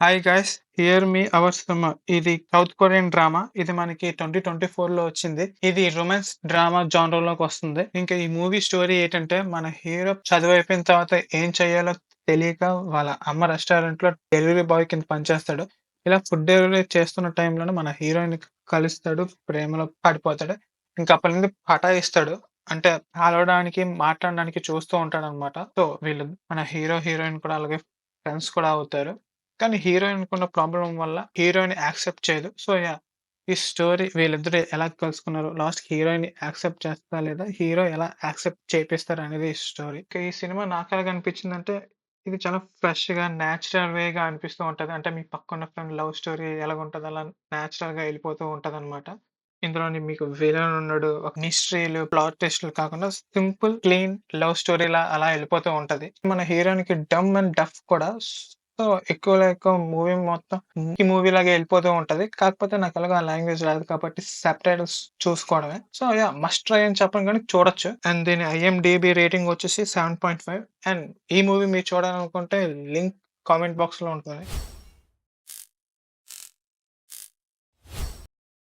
Hi guys here మీ our cinema ఇది South Korean drama. ఇది మనకి 2024 లో వచ్చింది. ఇది రొమాన్స్ డ్రామా లోకి వస్తుంది. ఇంకా ఈ మూవీ స్టోరీ ఏంటంటే మన హీరో చదువు అయిపోయిన తర్వాత ఏం చేయాలో తెలియక వాళ్ళ అమ్మ రెస్టారెంట్ లో డెలివరీ బాయ్ కింద పనిచేస్తాడు. ఇలా ఫుడ్ డెలివరీ చేస్తున్న టైంలోనే మన హీరోయిన్ కలుస్తాడు, ప్రేమలో పడిపోతాడు. ఇంకా అప్పటి నుండి పటాయిస్తాడు. అంటే కలవడానికి మాట్లాడడానికి చూస్తూ ఉంటాడు అనమాట. సో వీళ్ళు మన హీరోయిన్ కూడా అలాగే ఫ్రెండ్స్ కూడా అవుతారు. కానీ హీరోయిన్‌కున్న ప్రాబ్లమ్ వల్ల హీరోయిన్ యాక్సెప్ట్ చేయదు. సో, ఈ స్టోరీ వీళ్ళిద్దరూ ఎలా కలుసుకున్నారు? లాస్ట్‌కి హీరోయిన్ యాక్సెప్ట్ చేస్తదా లేదా? హీరో ఎలా యాక్సెప్ట్ చేపిస్తారనేది ఈ స్టోరీ. ఇక ఈ సినిమా నాకెలాగా అనిపించిందంటే, ఇది చాలా ఫ్రెష్‌గా, నేచురల్ వేగా అనిపిస్తూ ఉంటది. అంటే మీ పక్కన ఫ్రెండ్ లవ్ స్టోరీ ఎలాగుంటదో అలా నేచురల్‌గా ఎళ్ళిపోతూ ఉంటదనమాట. ఇందులోని మీకు విలన్ ఉండడు. ఒక మిస్టరీలు, ప్లాట్ ట్విస్ట్‌లు కాకుండా సింపుల్, క్లీన్ లవ్ స్టోరీలా అలా ఎళ్ళిపోతూ ఉంటది. మన హీరోయిన్‌కి డమ్ అండ్ డఫ్ కూడా సో, ఎక్కువలో ఎక్కువ మూవీ మొత్తం ఈ మూవీలాగే ఎళ్ళిపోతూ ఉంటది. కాకపోతే నాకెలాగో ఆ లాంగ్వేజ్ రాదు కాబట్టి సబ్‌టైటిల్స్ చూసుకోవడమే. సో, మస్ట్ ట్రై అని చెప్పను గానీ చూడొచ్చు. అండ్ దీని ఐఎండీబీ రేటింగ్ వచ్చేసి 7.5 అండ్ ఈ మూవీ మీరు చూడాలనుకుంటే లింక్ కామెంట్ బాక్స్‌లో ఉంటది.